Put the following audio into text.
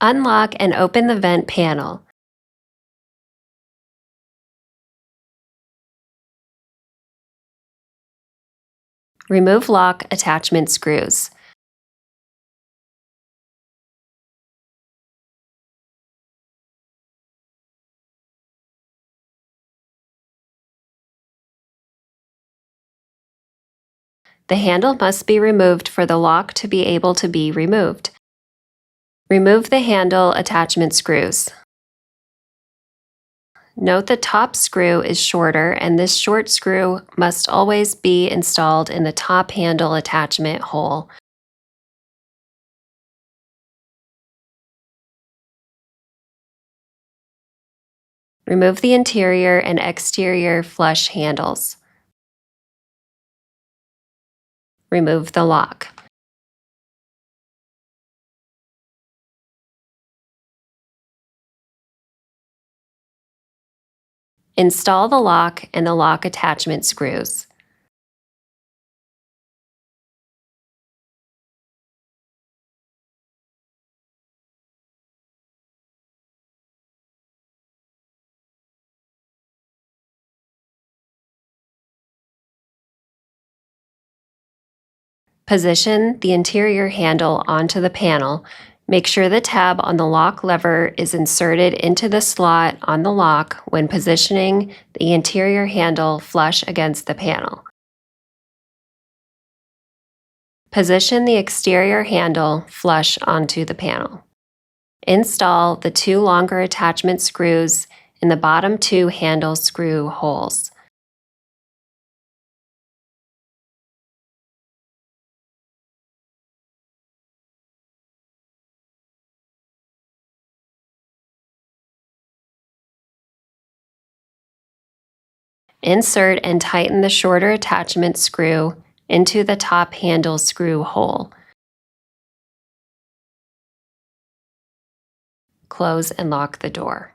Unlock and open the vent panel. Remove lock attachment screws. The handle must be removed for the lock to be able to be removed. Remove the handle attachment screws. Note the top screw is shorter, and this short screw must always be installed in the top handle attachment hole. Remove the interior and exterior flush handles. Remove the lock. Install the lock and the lock attachment screws. Position the interior handle onto the panel. Make sure the tab on the lock lever is inserted into the slot on the lock when positioning the interior handle flush against the panel. Position the exterior handle flush onto the panel. Install the two longer attachment screws in the bottom two handle screw holes. Insert and tighten the shorter attachment screw into the top handle screw hole. Close and lock the door.